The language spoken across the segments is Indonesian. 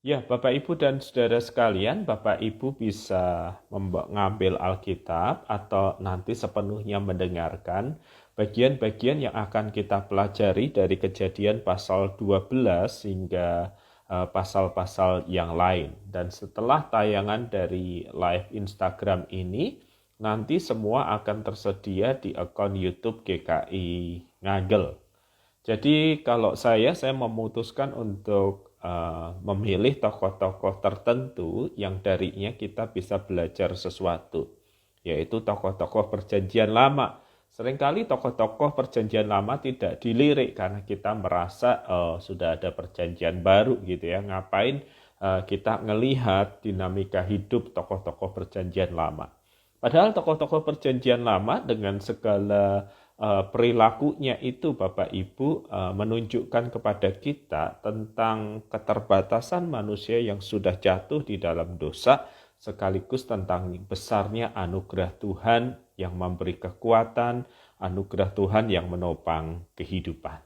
Ya, Bapak Ibu dan saudara sekalian, Bapak Ibu bisa mengambil Alkitab atau nanti sepenuhnya mendengarkan bagian-bagian yang akan kita pelajari dari Kejadian pasal 12 hingga pasal-pasal yang lain. Dan setelah tayangan dari live Instagram ini, nanti semua akan tersedia di akun YouTube GKI Ngagel. Jadi kalau saya memutuskan untuk memilih tokoh-tokoh tertentu yang darinya kita bisa belajar sesuatu, yaitu tokoh-tokoh perjanjian lama. Seringkali tokoh-tokoh perjanjian lama tidak dilirik karena kita merasa sudah ada perjanjian baru gitu ya. Ngapain kita ngelihat dinamika hidup tokoh-tokoh perjanjian lama. Padahal tokoh-tokoh perjanjian lama dengan segala perilakunya itu Bapak Ibu menunjukkan kepada kita tentang keterbatasan manusia yang sudah jatuh di dalam dosa, sekaligus tentang besarnya anugerah Tuhan yang memberi kekuatan, anugerah Tuhan yang menopang kehidupan.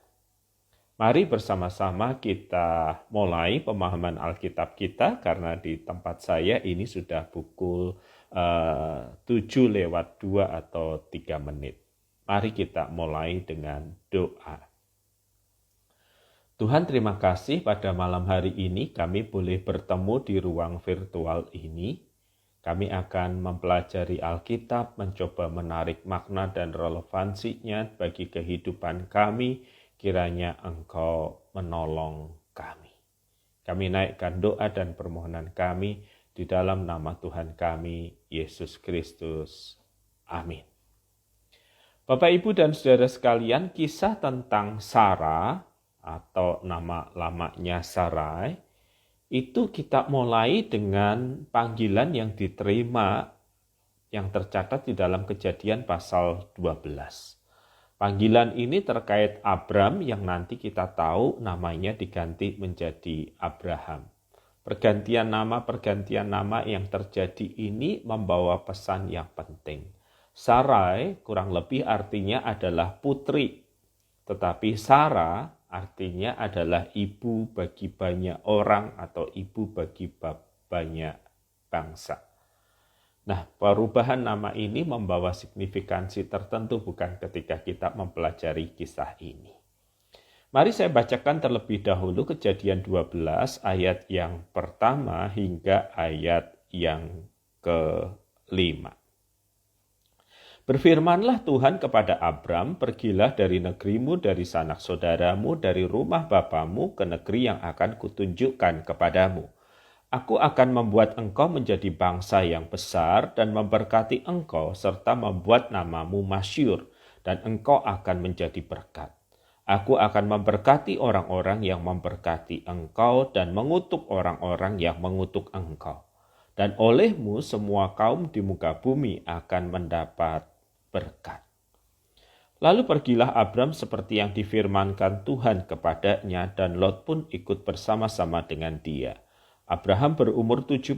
Mari bersama-sama kita mulai pemahaman Alkitab kita, karena di tempat saya ini sudah pukul 7:02 atau 3 menit. Mari kita mulai dengan doa. Tuhan, terima kasih pada malam hari ini kami boleh bertemu di ruang virtual ini. Kami akan mempelajari Alkitab, mencoba menarik makna dan relevansinya bagi kehidupan kami. Kiranya Engkau menolong kami. Kami naikkan doa dan permohonan kami di dalam nama Tuhan kami, Yesus Kristus. Amin. Bapak, Ibu, dan saudara sekalian, kisah tentang Sarah atau nama lamanya Sarai, itu kita mulai dengan panggilan yang diterima yang tercatat di dalam Kejadian pasal 12. Panggilan ini terkait Abram yang nanti kita tahu namanya diganti menjadi Abraham. Pergantian nama yang terjadi ini membawa pesan yang penting. Sarai kurang lebih artinya adalah putri, tetapi Sarah artinya adalah ibu bagi banyak orang atau ibu bagi banyak bangsa. Nah, perubahan nama ini membawa signifikansi tertentu bukan ketika kita mempelajari kisah ini. Mari saya bacakan terlebih dahulu Kejadian 12 ayat yang pertama hingga ayat yang ke-5. Berfirmanlah Tuhan kepada Abram, pergilah dari negerimu, dari sanak saudaramu, dari rumah bapamu ke negeri yang akan kutunjukkan kepadamu. Aku akan membuat engkau menjadi bangsa yang besar dan memberkati engkau serta membuat namamu masyhur, dan engkau akan menjadi berkat. Aku akan memberkati orang-orang yang memberkati engkau dan mengutuk orang-orang yang mengutuk engkau. Dan olehmu semua kaum di muka bumi akan mendapat berkat. Lalu pergilah Abram seperti yang difirmankan Tuhan kepadanya, dan Lot pun ikut bersama-sama dengan dia. Abraham berumur 75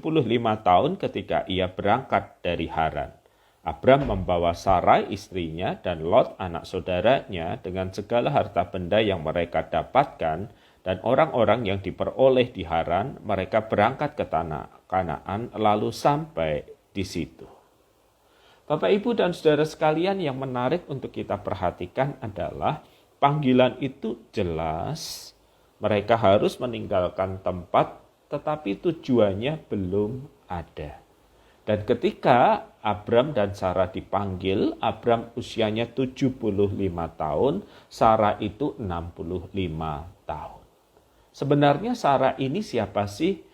tahun ketika ia berangkat dari Haran. Abram membawa Sarai istrinya dan Lot anak saudaranya dengan segala harta benda yang mereka dapatkan dan orang-orang yang diperoleh di Haran. Mereka berangkat ke tanah Kanaan lalu sampai di situ. Bapak, Ibu, dan saudara sekalian, yang menarik untuk kita perhatikan adalah panggilan itu jelas. Mereka harus meninggalkan tempat, tetapi tujuannya belum ada. Dan ketika Abram dan Sarah dipanggil, Abram usianya 75 tahun, Sarah itu 65 tahun. Sebenarnya Sarah ini siapa sih?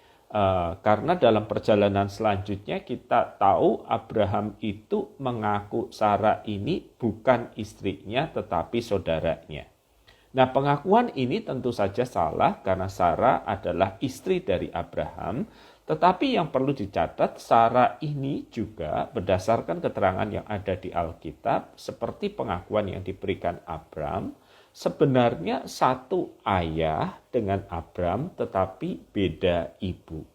Karena dalam perjalanan selanjutnya kita tahu Abraham itu mengaku Sarah ini bukan istrinya tetapi saudaranya. Nah, pengakuan ini tentu saja salah karena Sarah adalah istri dari Abraham, tetapi yang perlu dicatat, Sarah ini juga berdasarkan keterangan yang ada di Alkitab seperti pengakuan yang diberikan Abram, sebenarnya satu ayah dengan Abram tetapi beda ibu.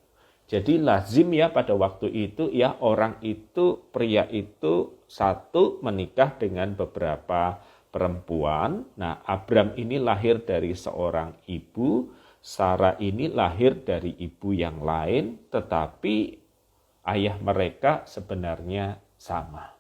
Jadi lazim ya pada waktu itu ya orang itu, pria itu satu menikah dengan beberapa perempuan. Nah, Abram ini lahir dari seorang ibu Sarah ini lahir dari ibu yang lain, tetapi ayah mereka sebenarnya sama.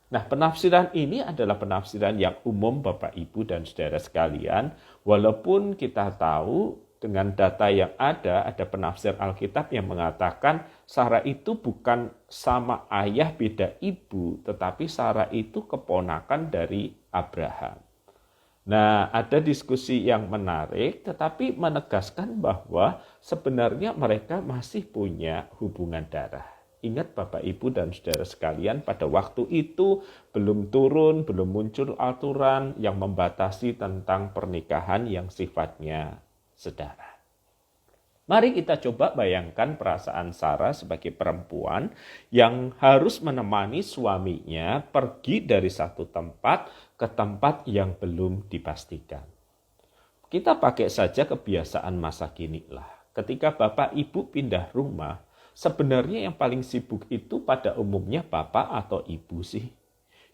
Nah, penafsiran ini adalah penafsiran yang umum Bapak, Ibu, dan saudara sekalian. Walaupun kita tahu dengan data yang ada penafsir Alkitab yang mengatakan Sarah itu bukan sama ayah beda ibu, tetapi Sarah itu keponakan dari Abraham. Nah, ada diskusi yang menarik, tetapi menegaskan bahwa sebenarnya mereka masih punya hubungan darah. Ingat Bapak, Ibu, dan saudara sekalian, pada waktu itu belum muncul aturan yang membatasi tentang pernikahan yang sifatnya sedara. Mari kita coba bayangkan perasaan Sarah sebagai perempuan yang harus menemani suaminya pergi dari satu tempat ke tempat yang belum dipastikan. Kita pakai saja kebiasaan masa kini lah. Ketika Bapak Ibu pindah rumah, sebenarnya yang paling sibuk itu pada umumnya bapak atau ibu sih.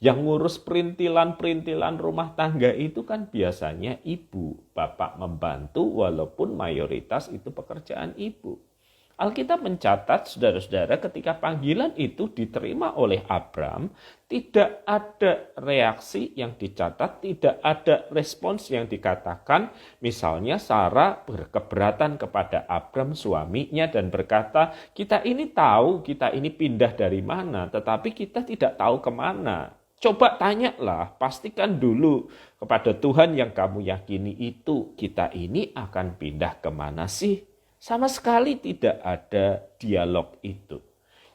Yang ngurus perintilan-perintilan rumah tangga itu kan biasanya ibu. Bapak membantu walaupun mayoritas itu pekerjaan ibu. Alkitab mencatat, saudara-saudara, ketika panggilan itu diterima oleh Abram, tidak ada reaksi yang dicatat, tidak ada respons yang dikatakan. Misalnya Sarah berkeberatan kepada Abram suaminya dan berkata, kita ini tahu kita ini pindah dari mana, tetapi kita tidak tahu kemana. Coba tanyalah, pastikan dulu kepada Tuhan yang kamu yakini itu, kita ini akan pindah kemana sih? Sama sekali tidak ada dialog itu.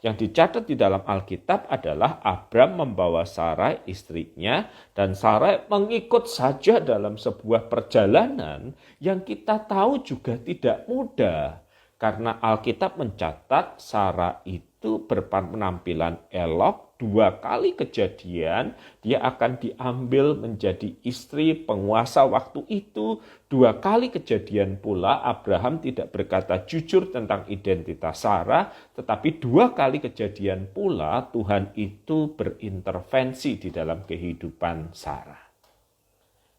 Yang dicatat di dalam Alkitab adalah Abram membawa Sarai istrinya dan Sarai mengikut saja dalam sebuah perjalanan yang kita tahu juga tidak mudah. Karena Alkitab mencatat Sarah itu berpenampilan elok, 2 kali kejadian dia akan diambil menjadi istri penguasa waktu itu. 2 kali kejadian pula Abraham tidak berkata jujur tentang identitas Sarah, tetapi 2 kali kejadian pula Tuhan itu berintervensi di dalam kehidupan Sarah.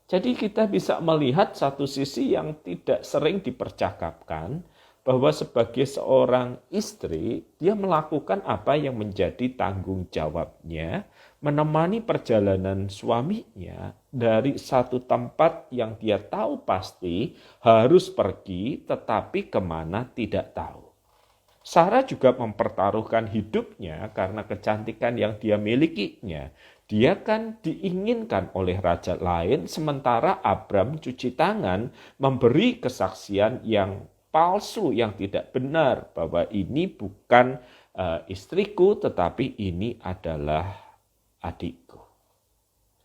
Jadi kita bisa melihat satu sisi yang tidak sering dipercakapkan, bahwa sebagai seorang istri, dia melakukan apa yang menjadi tanggung jawabnya, menemani perjalanan suaminya dari satu tempat yang dia tahu pasti harus pergi, tetapi kemana tidak tahu. Sarah juga mempertaruhkan hidupnya karena kecantikan yang dia milikinya. Dia kan diinginkan oleh raja lain, sementara Abram cuci tangan memberi kesaksian yang palsu, yang tidak benar, bahwa ini bukan istriku tetapi ini adalah adikku.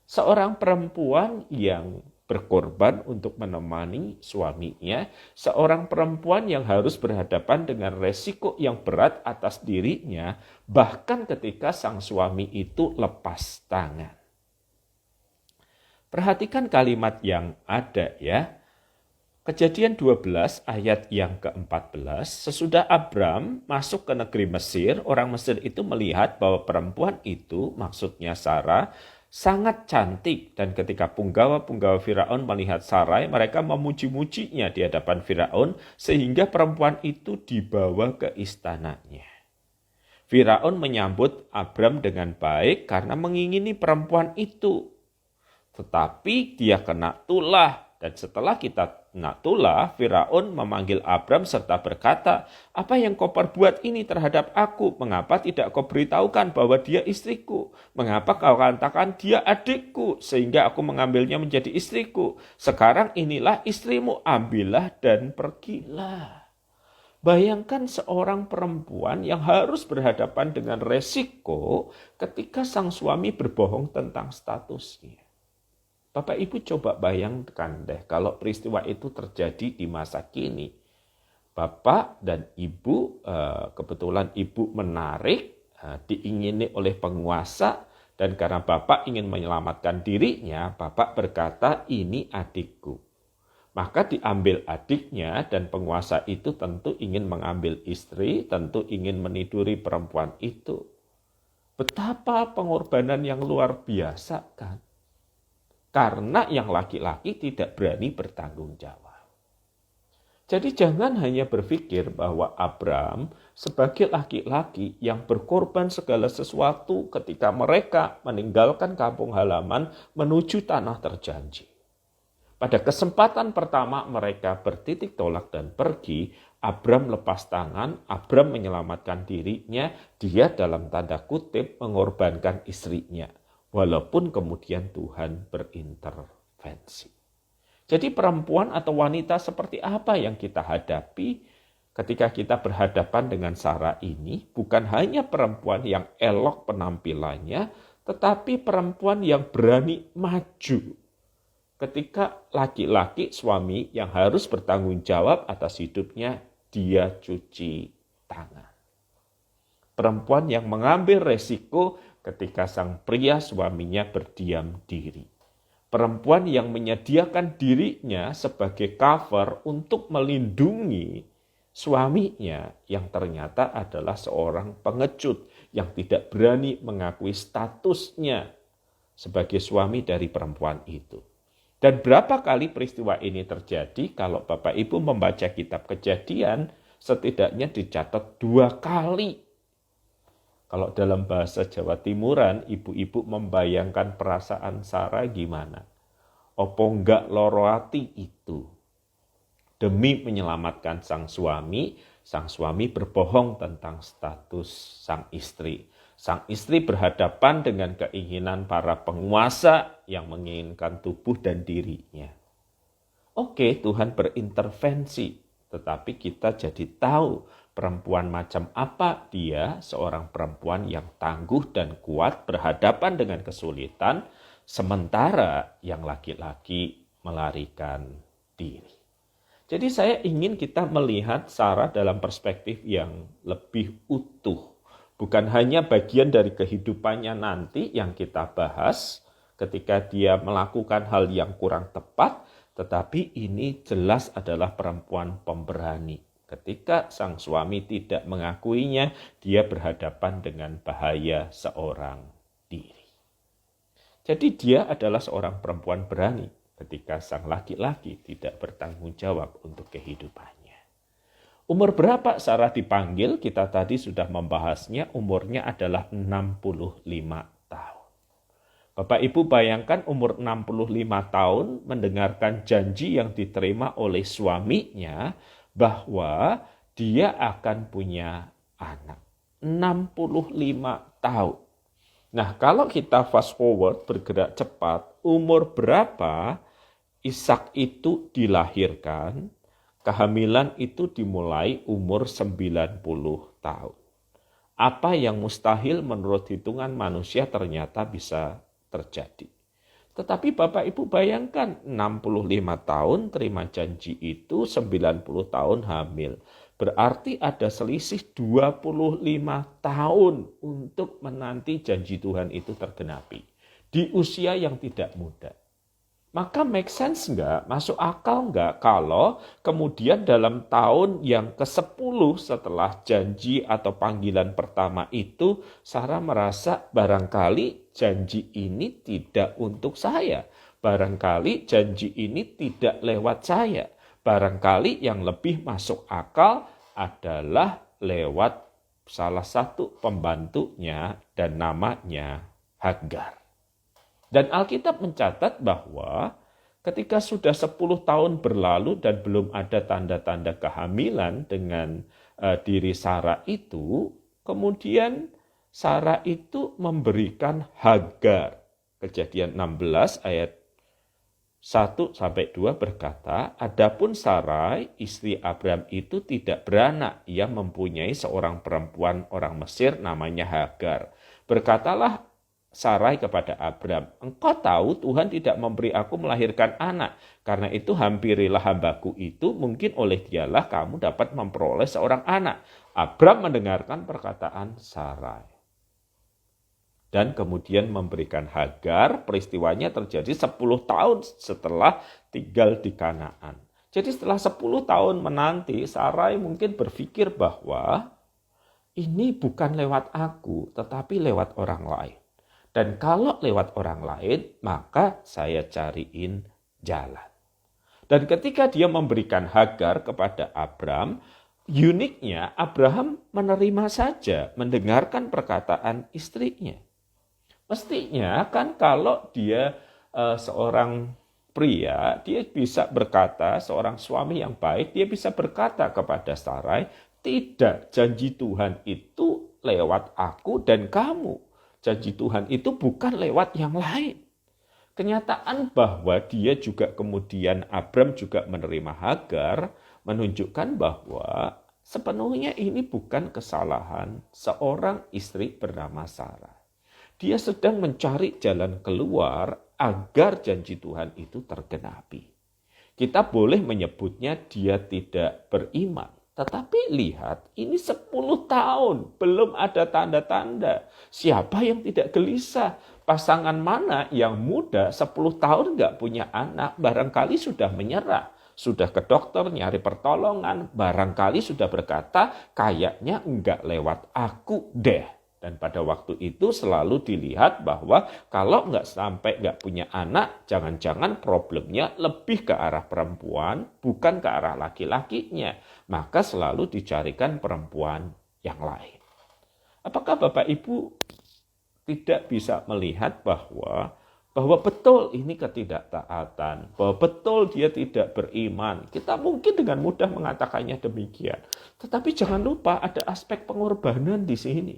Seorang perempuan yang berkorban untuk menemani suaminya, seorang perempuan yang harus berhadapan dengan resiko yang berat atas dirinya, bahkan ketika sang suami itu lepas tangan. Perhatikan kalimat yang ada ya. Kejadian 12 ayat yang ke-14, sesudah Abram masuk ke negeri Mesir, orang Mesir itu melihat bahwa perempuan itu, maksudnya Sarah, sangat cantik. Dan ketika punggawa-punggawa Firaun melihat Sarai, mereka memuji-mujinya di hadapan Firaun, sehingga perempuan itu dibawa ke istananya. Firaun menyambut Abram dengan baik karena mengingini perempuan itu. Tetapi dia kena tulah. Dan setelah kita kena tulah, Firaun memanggil Abram serta berkata, apa yang kau perbuat ini terhadap aku? Mengapa tidak kau beritahukan bahwa dia istriku? Mengapa kau katakan dia adikku sehingga aku mengambilnya menjadi istriku? Sekarang inilah istrimu, ambillah dan pergilah. Bayangkan seorang perempuan yang harus berhadapan dengan resiko ketika sang suami berbohong tentang statusnya. Bapak Ibu coba bayangkan deh kalau peristiwa itu terjadi di masa kini. Bapak dan Ibu, kebetulan Ibu menarik, diingini oleh penguasa, dan karena Bapak ingin menyelamatkan dirinya, Bapak berkata ini adikku. Maka diambil adiknya dan penguasa itu tentu ingin mengambil istri, tentu ingin meniduri perempuan itu. Betapa pengorbanan yang luar biasa kan? Karena yang laki-laki tidak berani bertanggung jawab. Jadi jangan hanya berpikir bahwa Abram sebagai laki-laki yang berkorban segala sesuatu ketika mereka meninggalkan kampung halaman menuju tanah terjanji. Pada kesempatan pertama mereka bertitik tolak dan pergi, Abram lepas tangan, Abram menyelamatkan dirinya, dia dalam tanda kutip mengorbankan istrinya. Walaupun kemudian Tuhan berintervensi. Jadi perempuan atau wanita seperti apa yang kita hadapi ketika kita berhadapan dengan Sarah ini? Bukan hanya perempuan yang elok penampilannya, tetapi perempuan yang berani maju. Ketika laki-laki suami yang harus bertanggung jawab atas hidupnya, dia cuci tangan. Perempuan yang mengambil resiko ketika sang pria suaminya berdiam diri. Perempuan yang menyediakan dirinya sebagai cover untuk melindungi suaminya yang ternyata adalah seorang pengecut yang tidak berani mengakui statusnya sebagai suami dari perempuan itu. Dan berapa kali peristiwa ini terjadi? Kalau Bapak Ibu membaca kitab Kejadian, setidaknya dicatat 2 kali. Kalau dalam bahasa Jawa Timuran, ibu-ibu membayangkan perasaan Sarah gimana? Opo enggak loro ati itu? Demi menyelamatkan sang suami berbohong tentang status sang istri. Sang istri berhadapan dengan keinginan para penguasa yang menginginkan tubuh dan dirinya. Oke, Tuhan berintervensi, tetapi kita jadi tahu perempuan macam apa dia, seorang perempuan yang tangguh dan kuat berhadapan dengan kesulitan, sementara yang laki-laki melarikan diri. Jadi saya ingin kita melihat Sarah dalam perspektif yang lebih utuh. Bukan hanya bagian dari kehidupannya nanti yang kita bahas ketika dia melakukan hal yang kurang tepat, tetapi ini jelas adalah perempuan pemberani. Ketika sang suami tidak mengakuinya, dia berhadapan dengan bahaya seorang diri. Jadi dia adalah seorang perempuan berani ketika sang laki-laki tidak bertanggung jawab untuk kehidupannya. Umur berapa Sarah dipanggil? Kita tadi sudah membahasnya, umurnya adalah 65 tahun. Bapak Ibu bayangkan umur 65 tahun mendengarkan janji yang diterima oleh suaminya bahwa dia akan punya anak. 65 tahun. Nah, kalau kita fast forward bergerak cepat, umur berapa Ishak itu dilahirkan? Kehamilan itu dimulai umur 90 tahun. Apa yang mustahil menurut hitungan manusia ternyata bisa terjadi. Tetapi Bapak Ibu bayangkan 65 tahun terima janji itu, 90 tahun hamil. Berarti ada selisih 25 tahun untuk menanti janji Tuhan itu tergenapi. Di usia yang tidak muda. Maka make sense enggak? Masuk akal enggak kalau kemudian dalam tahun yang ke-10 setelah janji atau panggilan pertama itu, Sarah merasa barangkali janji ini tidak untuk saya. Barangkali janji ini tidak lewat saya. Barangkali yang lebih masuk akal adalah lewat salah satu pembantunya dan namanya Hagar. Dan Alkitab mencatat bahwa ketika sudah 10 tahun berlalu dan belum ada tanda-tanda kehamilan dengan diri Sarah itu, kemudian Sarah itu memberikan Hagar. Kejadian 16 ayat 1-2 berkata, adapun Sarai, istri Abram itu tidak beranak. Ia mempunyai seorang perempuan orang Mesir namanya Hagar. Berkatalah Sarai kepada Abram, engkau tahu Tuhan tidak memberi aku melahirkan anak. Karena itu hampirilah hambaku itu, mungkin oleh dialah kamu dapat memperoleh seorang anak. Abram mendengarkan perkataan Sarai. Dan kemudian memberikan Hagar, peristiwanya terjadi 10 tahun setelah tinggal di Kanaan. Jadi setelah 10 tahun menanti, Sarai mungkin berpikir bahwa ini bukan lewat aku, tetapi lewat orang lain. Dan kalau lewat orang lain, maka saya cariin jalan. Dan ketika dia memberikan Hagar kepada Abram, uniknya Abraham menerima saja, mendengarkan perkataan istrinya. Mestinya kan kalau dia seorang pria, dia bisa berkata, seorang suami yang baik, dia bisa berkata kepada Sarai, tidak, janji Tuhan itu lewat aku dan kamu. Janji Tuhan itu bukan lewat yang lain. Kenyataan bahwa dia juga kemudian Abram juga menerima Hagar menunjukkan bahwa sepenuhnya ini bukan kesalahan seorang istri bernama Sarah. Dia sedang mencari jalan keluar agar janji Tuhan itu tergenapi. Kita boleh menyebutnya dia tidak beriman. Tetapi lihat, ini 10 tahun, belum ada tanda-tanda. Siapa yang tidak gelisah? Pasangan mana yang muda 10 tahun nggak punya anak, barangkali sudah menyerah. Sudah ke dokter nyari pertolongan, barangkali sudah berkata, kayaknya enggak lewat aku deh. Dan pada waktu itu selalu dilihat bahwa kalau nggak punya anak, jangan-jangan problemnya lebih ke arah perempuan, bukan ke arah laki-lakinya. Maka selalu dicarikan perempuan yang lain. Apakah Bapak Ibu tidak bisa melihat bahwa betul ini ketidaktaatan, bahwa betul dia tidak beriman. Kita mungkin dengan mudah mengatakannya demikian. Tetapi jangan lupa ada aspek pengorbanan di sini.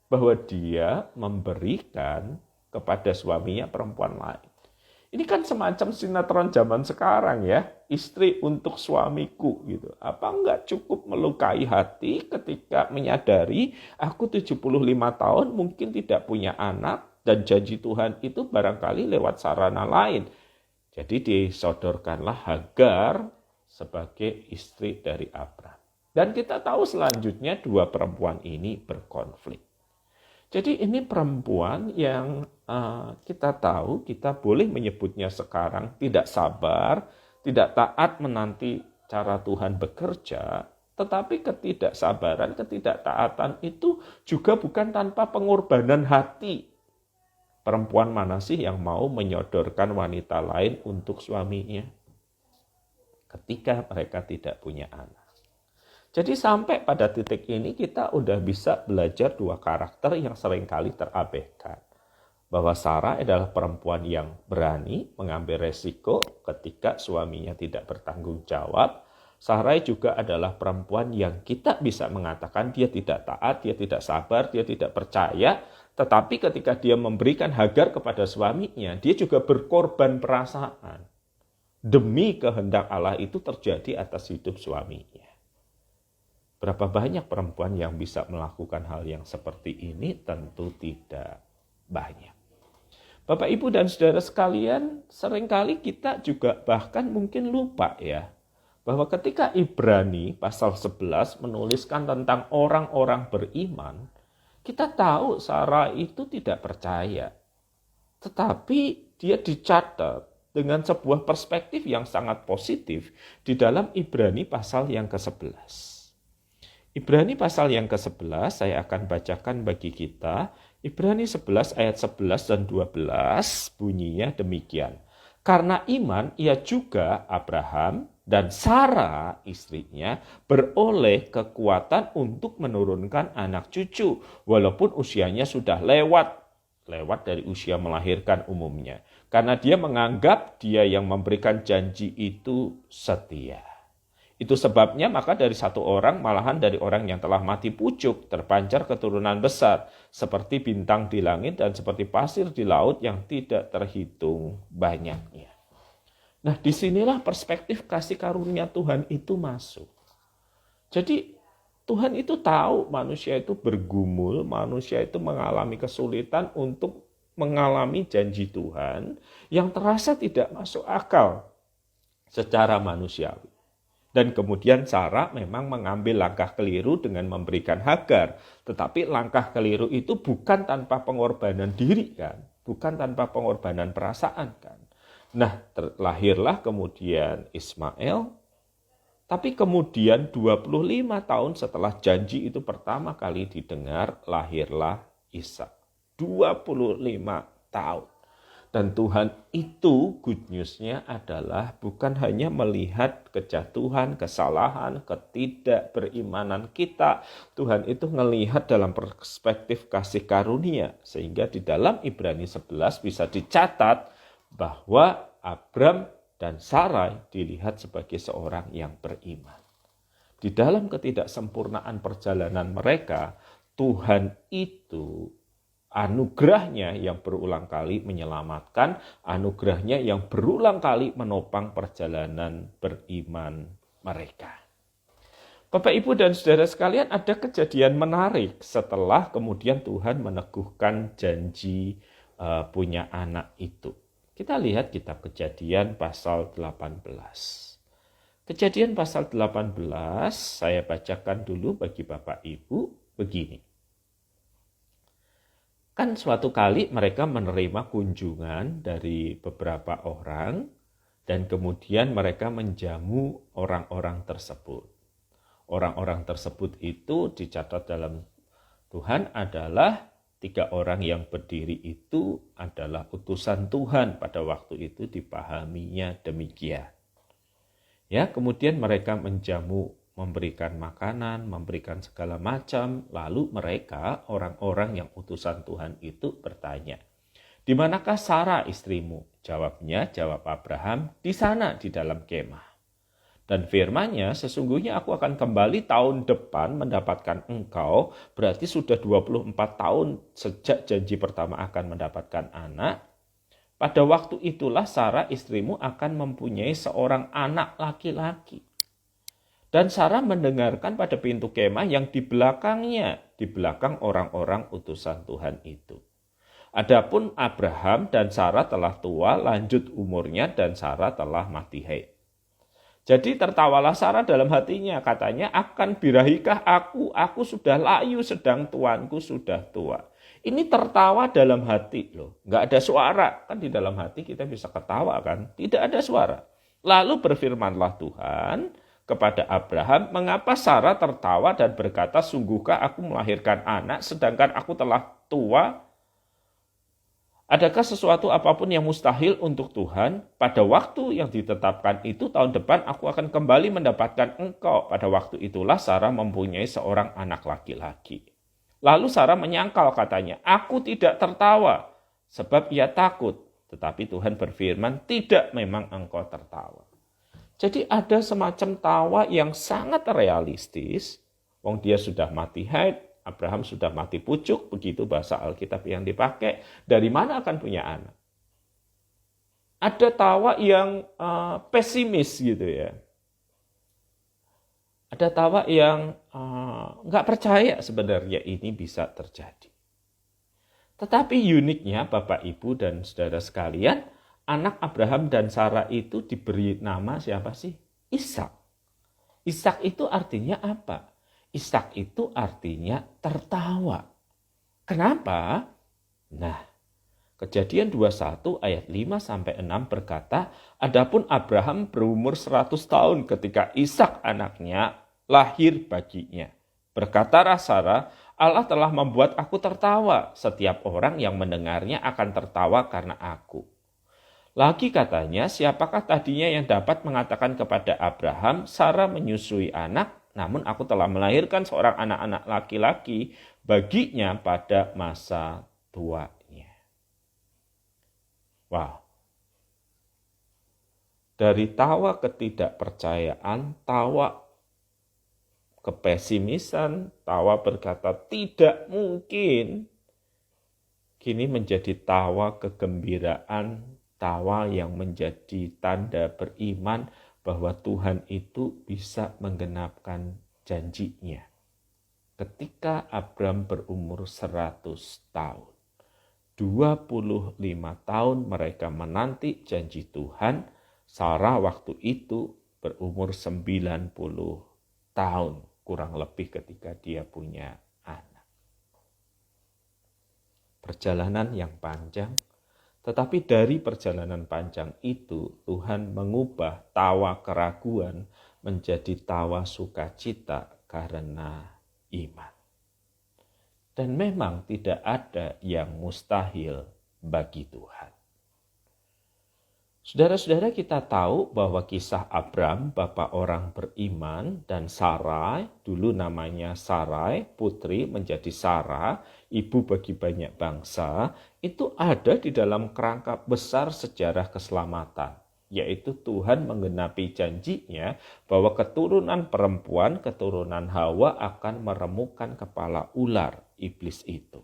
Bahwa dia memberikan kepada suaminya perempuan lain. Ini kan semacam sinetron zaman sekarang ya, istri untuk suamiku gitu. Apa enggak cukup melukai hati ketika menyadari aku 75 tahun mungkin tidak punya anak dan janji Tuhan itu barangkali lewat sarana lain. Jadi disodorkanlah Hagar sebagai istri dari Abram. Dan kita tahu selanjutnya dua perempuan ini berkonflik. Jadi ini perempuan yang kita tahu, kita boleh menyebutnya sekarang tidak sabar, tidak taat menanti cara Tuhan bekerja, tetapi ketidaksabaran, ketidaktaatan itu juga bukan tanpa pengorbanan hati. Perempuan mana sih yang mau menyodorkan wanita lain untuk suaminya ketika mereka tidak punya anak? Jadi sampai pada titik ini kita udah bisa belajar dua karakter yang seringkali terabaikan. Bahwa Sarah adalah perempuan yang berani mengambil resiko ketika suaminya tidak bertanggung jawab. Sarai juga adalah perempuan yang kita bisa mengatakan dia tidak taat, dia tidak sabar, dia tidak percaya. Tetapi ketika dia memberikan Hagar kepada suaminya, dia juga berkorban perasaan. Demi kehendak Allah itu terjadi atas hidup suaminya. Berapa banyak perempuan yang bisa melakukan hal yang seperti ini? Tentu tidak banyak. Bapak, Ibu, dan saudara sekalian, seringkali kita juga bahkan mungkin lupa ya, bahwa ketika Ibrani pasal 11 menuliskan tentang orang-orang beriman, kita tahu Sarah itu tidak percaya. Tetapi dia dicatat dengan sebuah perspektif yang sangat positif di dalam Ibrani pasal yang ke-11. Ibrani pasal yang ke-11 saya akan bacakan bagi kita. Ibrani 11 ayat 11 dan 12 bunyinya demikian. Karena iman ia juga Abraham dan Sarah istrinya beroleh kekuatan untuk menurunkan anak cucu. Walaupun usianya sudah lewat dari usia melahirkan umumnya. Karena dia menganggap dia yang memberikan janji itu setia. Itu sebabnya maka dari satu orang, malahan dari orang yang telah mati pucuk, terpancar keturunan besar, seperti bintang di langit dan seperti pasir di laut yang tidak terhitung banyaknya. Nah, disinilah perspektif kasih karunia Tuhan itu masuk. Jadi, Tuhan itu tahu manusia itu bergumul, manusia itu mengalami kesulitan untuk mengalami janji Tuhan yang terasa tidak masuk akal secara manusiawi. Dan kemudian Sarah memang mengambil langkah keliru dengan memberikan Hagar. Tetapi langkah keliru itu bukan tanpa pengorbanan diri kan. Bukan tanpa pengorbanan perasaan kan. Nah, lahirlah kemudian Ismail. Tapi kemudian 25 tahun setelah janji itu pertama kali didengar, lahirlah Ishak. 25 tahun. Dan Tuhan itu good news-nya adalah bukan hanya melihat kejatuhan, kesalahan, ketidakberimanan kita. Tuhan itu melihat dalam perspektif kasih karunia. Sehingga di dalam Ibrani 11 bisa dicatat bahwa Abram dan Sarai dilihat sebagai seorang yang beriman. Di dalam ketidaksempurnaan perjalanan mereka, Tuhan itu anugerahnya yang berulang kali menyelamatkan, anugerahnya yang berulang kali menopang perjalanan beriman mereka. Bapak, Ibu, dan saudara sekalian, ada kejadian menarik setelah kemudian Tuhan meneguhkan janji punya anak itu. Kita lihat kitab Kejadian pasal 18. Kejadian pasal 18, saya bacakan dulu bagi Bapak Ibu begini. Kan suatu kali mereka menerima kunjungan dari beberapa orang dan kemudian mereka menjamu orang-orang tersebut. Orang-orang tersebut itu dicatat dalam Tuhan adalah 3 orang yang berdiri itu adalah utusan Tuhan pada waktu itu dipahaminya demikian. Ya, kemudian mereka menjamu, memberikan makanan, memberikan segala macam. Lalu mereka, orang-orang yang utusan Tuhan itu bertanya, "Di manakah Sarah istrimu?" Jawabnya, jawab Abraham, "Di sana di dalam kemah." Dan firman-Nya, "Sesungguhnya aku akan kembali tahun depan mendapatkan engkau." Berarti sudah 24 tahun sejak janji pertama akan mendapatkan anak. Pada waktu itulah Sarah istrimu akan mempunyai seorang anak laki-laki. Dan Sarah mendengarkan pada pintu kemah yang di belakangnya, di belakang orang-orang utusan Tuhan itu. Adapun Abraham dan Sarah telah tua, lanjut umurnya, dan Sarah telah mati haid. Jadi tertawalah Sarah dalam hatinya, katanya, "Akan birahikah aku? Aku sudah layu, sedang tuanku sudah tua." Ini tertawa dalam hati loh, nggak ada suara. Kan di dalam hati kita bisa ketawa kan, tidak ada suara. Lalu berfirmanlah Tuhan kepada Abraham, "Mengapa Sarah tertawa dan berkata, sungguhkah aku melahirkan anak sedangkan aku telah tua? Adakah sesuatu apapun yang mustahil untuk Tuhan? Pada waktu yang ditetapkan itu tahun depan aku akan kembali mendapatkan engkau." Pada waktu itulah Sarah mempunyai seorang anak laki-laki. Lalu Sarah menyangkal, katanya, "Aku tidak tertawa sebab ia takut." Tetapi Tuhan berfirman, "Tidak, memang engkau tertawa." Jadi ada semacam tawa yang sangat realistis. Wong dia sudah mati haid, Abraham sudah mati pucuk, begitu bahasa Alkitab yang dipakai. Dari mana akan punya anak? Ada tawa yang pesimis gitu ya. Ada tawa yang nggak percaya sebenarnya ini bisa terjadi. Tetapi uniknya Bapak, Ibu, dan saudara sekalian, anak Abraham dan Sarah itu diberi nama siapa sih? Ishak. Ishak itu artinya apa? Ishak itu artinya tertawa. Kenapa? Nah, Kejadian 21 ayat 5-6 berkata, "Adapun Abraham berumur 100 tahun ketika Ishak anaknya lahir baginya. Berkatalah Sarah, Allah telah membuat aku tertawa. Setiap orang yang mendengarnya akan tertawa karena aku." Lagi katanya, siapakah tadinya yang dapat mengatakan kepada Abraham, "Sarah menyusui anak, namun aku telah melahirkan seorang anak-anak laki-laki baginya pada masa tuanya." Wow. Dari tawa ketidakpercayaan, tawa kepesimisan, tawa berkata tidak mungkin, kini menjadi tawa kegembiraan, tawa yang menjadi tanda beriman bahwa Tuhan itu bisa menggenapkan janjinya. Ketika Abram berumur 100 tahun, 25 tahun mereka menanti janji Tuhan. Sarah waktu itu berumur 90 tahun, kurang lebih ketika dia punya anak. Perjalanan yang panjang, tetapi dari perjalanan panjang itu Tuhan mengubah tawa keraguan menjadi tawa sukacita karena iman. Dan memang tidak ada yang mustahil bagi Tuhan. Saudara-saudara, kita tahu bahwa kisah Abram, bapak orang beriman, dan Sarai, dulu namanya Sarai, putri menjadi Sarah, ibu bagi banyak bangsa, itu ada di dalam kerangka besar sejarah keselamatan, yaitu Tuhan menggenapi janjinya bahwa keturunan perempuan, keturunan Hawa akan meremukkan kepala ular, iblis itu.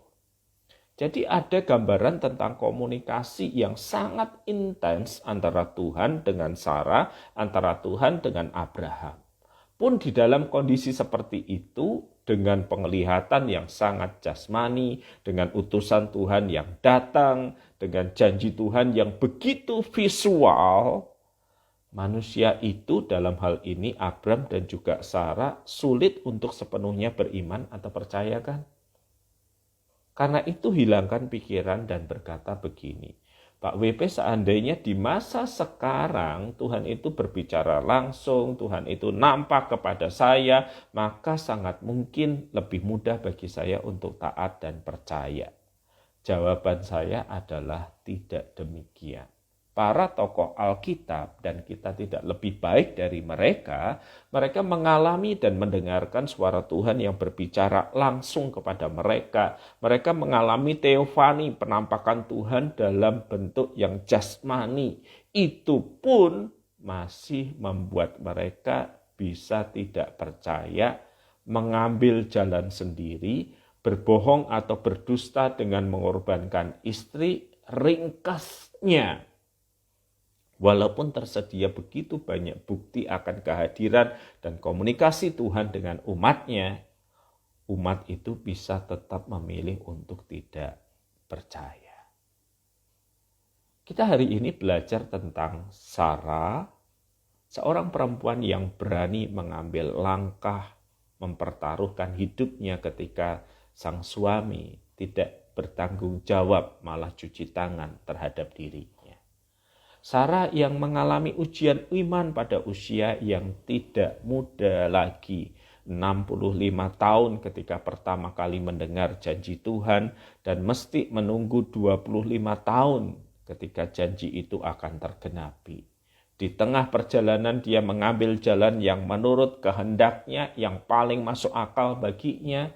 Jadi ada gambaran tentang komunikasi yang sangat intens antara Tuhan dengan Sarah, antara Tuhan dengan Abraham. Pun di dalam kondisi seperti itu, dengan penglihatan yang sangat jasmani, dengan utusan Tuhan yang datang, dengan janji Tuhan yang begitu visual, manusia itu dalam hal ini Abram dan juga Sarah sulit untuk sepenuhnya beriman atau percaya kan? Karena itu hilangkan pikiran dan berkata begini, Pak WP, seandainya di masa sekarang Tuhan itu berbicara langsung, Tuhan itu nampak kepada saya, maka sangat mungkin lebih mudah bagi saya untuk taat dan percaya. Jawaban saya adalah tidak demikian. Para tokoh Alkitab, dan kita tidak lebih baik dari mereka, mereka mengalami dan mendengarkan suara Tuhan yang berbicara langsung kepada mereka. Mereka mengalami teofani, penampakan Tuhan dalam bentuk yang jasmani. Itu pun masih membuat mereka bisa tidak percaya, mengambil jalan sendiri, berbohong atau berdusta dengan mengorbankan istri. Ringkasnya, walaupun tersedia begitu banyak bukti akan kehadiran dan komunikasi Tuhan dengan umatnya, umat itu bisa tetap memilih untuk tidak percaya. Kita hari ini belajar tentang Sarah, seorang perempuan yang berani mengambil langkah, mempertaruhkan hidupnya ketika sang suami tidak bertanggung jawab, malah cuci tangan terhadap dirinya. Sarah yang mengalami ujian iman pada usia yang tidak muda lagi, 65 tahun ketika pertama kali mendengar janji Tuhan dan mesti menunggu 25 tahun ketika janji itu akan tergenapi. Di tengah perjalanan dia mengambil jalan yang menurut kehendaknya, yang paling masuk akal baginya,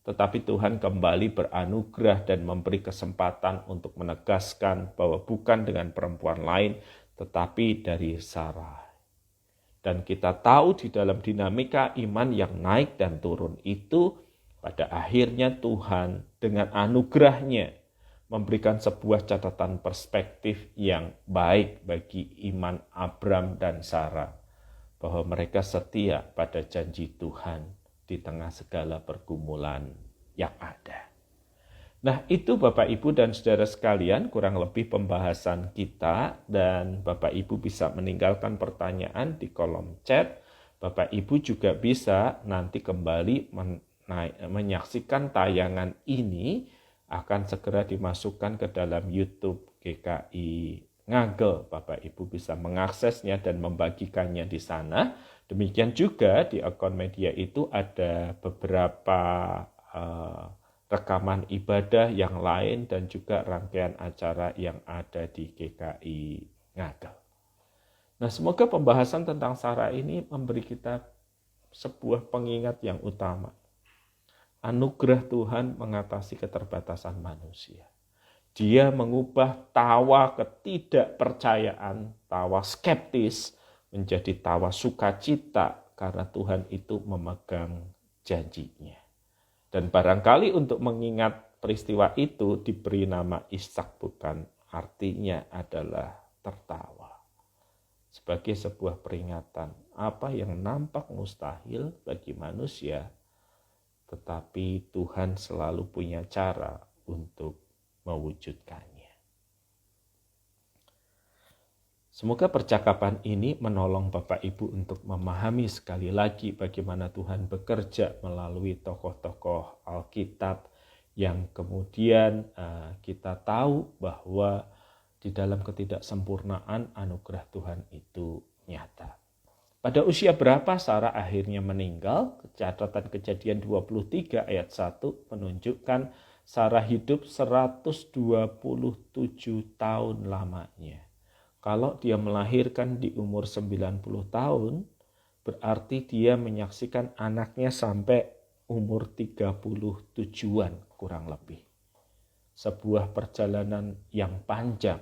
tetapi Tuhan kembali beranugerah dan memberi kesempatan untuk menegaskan bahwa bukan dengan perempuan lain, tetapi dari Sarah. Dan kita tahu di dalam dinamika iman yang naik dan turun itu, pada akhirnya Tuhan dengan anugerahnya memberikan sebuah catatan perspektif yang baik bagi iman Abram dan Sarah, bahwa mereka setia pada janji Tuhan di tengah segala pergumulan yang ada. Nah, itu Bapak Ibu dan saudara sekalian kurang lebih pembahasan kita, dan Bapak Ibu bisa meninggalkan pertanyaan di kolom chat. Bapak Ibu juga bisa nanti kembali menyaksikan tayangan ini, akan segera dimasukkan ke dalam YouTube GKI Ngagel. Bapak Ibu bisa mengaksesnya dan membagikannya di sana. Demikian juga di akun media itu ada beberapa rekaman ibadah yang lain dan juga rangkaian acara yang ada di GKI Ngagel. Nah, semoga pembahasan tentang Sarah ini memberi kita sebuah pengingat yang utama. Anugerah Tuhan mengatasi keterbatasan manusia. Dia mengubah tawa ketidakpercayaan, tawa skeptis, menjadi tawa sukacita karena Tuhan itu memegang janjinya. Dan barangkali untuk mengingat peristiwa itu diberi nama Ishak, bukan, artinya adalah tertawa. Sebagai sebuah peringatan, apa yang nampak mustahil bagi manusia, tetapi Tuhan selalu punya cara untuk mewujudkannya. Semoga percakapan ini menolong Bapak Ibu untuk memahami sekali lagi bagaimana Tuhan bekerja melalui tokoh-tokoh Alkitab yang kemudian kita tahu bahwa di dalam ketidaksempurnaan anugerah Tuhan itu nyata. Pada usia berapa Sarah akhirnya meninggal? Catatan Kejadian 23 ayat 1 menunjukkan Sarah hidup 127 tahun lamanya. Kalau dia melahirkan di umur 90 tahun, berarti dia menyaksikan anaknya sampai umur 37-an kurang lebih. Sebuah perjalanan yang panjang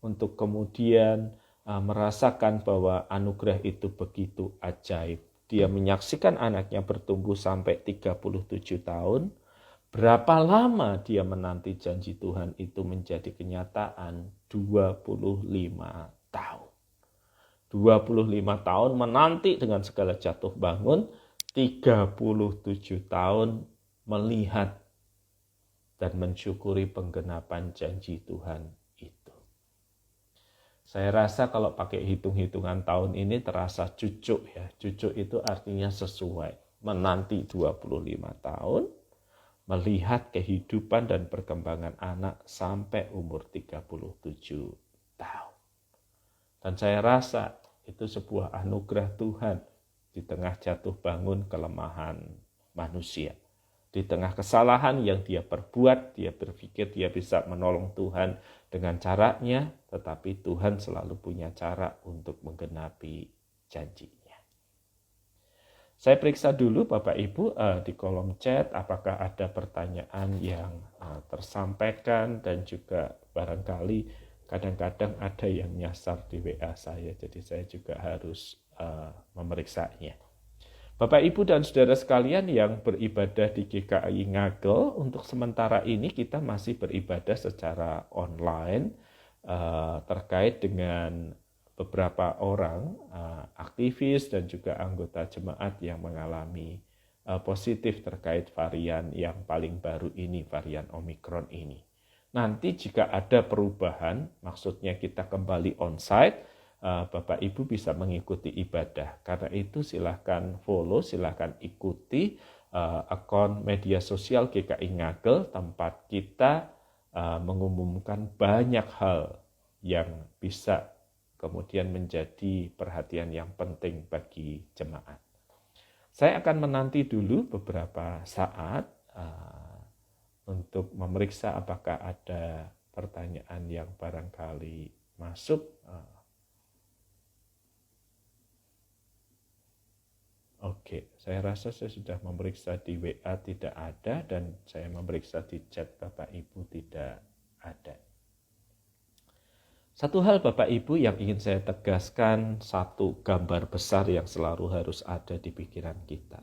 untuk kemudian merasakan bahwa anugerah itu begitu ajaib. Dia menyaksikan anaknya bertumbuh sampai 37 tahun. Berapa lama dia menanti janji Tuhan itu menjadi kenyataan? 25 tahun. 25 tahun menanti dengan segala jatuh bangun, 37 tahun melihat dan mensyukuri penggenapan janji Tuhan itu. Saya rasa kalau pakai hitung-hitungan tahun ini terasa cucuk ya. Cucuk itu artinya sesuai. Menanti 25 tahun, melihat kehidupan dan perkembangan anak sampai umur 37 tahun. Dan saya rasa itu sebuah anugerah Tuhan di tengah jatuh bangun kelemahan manusia. Di tengah kesalahan yang dia perbuat, dia berpikir dia bisa menolong Tuhan dengan caranya, tetapi Tuhan selalu punya cara untuk menggenapi janjinya. Saya periksa dulu Bapak Ibu di kolom chat apakah ada pertanyaan yang tersampaikan, dan juga barangkali kadang-kadang ada yang nyasar di WA saya, jadi saya juga harus memeriksanya. Bapak Ibu dan saudara sekalian yang beribadah di GKI Ngagel, untuk sementara ini kita masih beribadah secara online terkait dengan beberapa orang aktivis dan juga anggota jemaat yang mengalami positif terkait varian yang paling baru ini, varian Omikron ini. Nanti jika ada perubahan, maksudnya kita kembali onsite, Bapak Ibu bisa mengikuti ibadah. Karena itu silahkan follow, silahkan ikuti akun media sosial GKI Ngagel, tempat kita mengumumkan banyak hal yang bisa kemudian menjadi perhatian yang penting bagi jemaat. Saya akan menanti dulu beberapa saat untuk memeriksa apakah ada pertanyaan yang barangkali masuk. Oke, saya rasa saya sudah memeriksa di WA tidak ada, dan saya memeriksa di chat Bapak Ibu tidak ada. Satu hal Bapak Ibu yang ingin saya tegaskan, satu gambar besar yang selalu harus ada di pikiran kita.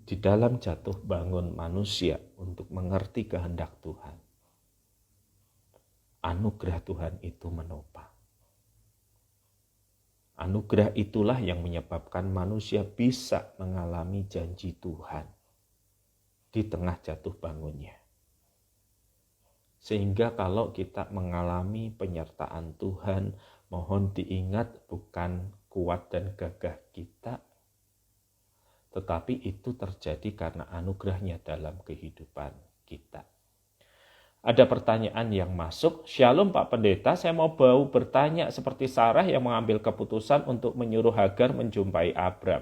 Di dalam jatuh bangun manusia untuk mengerti kehendak Tuhan, anugerah Tuhan itu menopang. Anugerah itulah yang menyebabkan manusia bisa mengalami janji Tuhan di tengah jatuh bangunnya. Sehingga kalau kita mengalami penyertaan Tuhan, mohon diingat bukan kuat dan gagah kita, tetapi itu terjadi karena anugerahnya dalam kehidupan kita. Ada pertanyaan yang masuk, Shalom Pak Pendeta, saya mau bertanya seperti Sarah yang mengambil keputusan untuk menyuruh Hagar menjumpai Abram.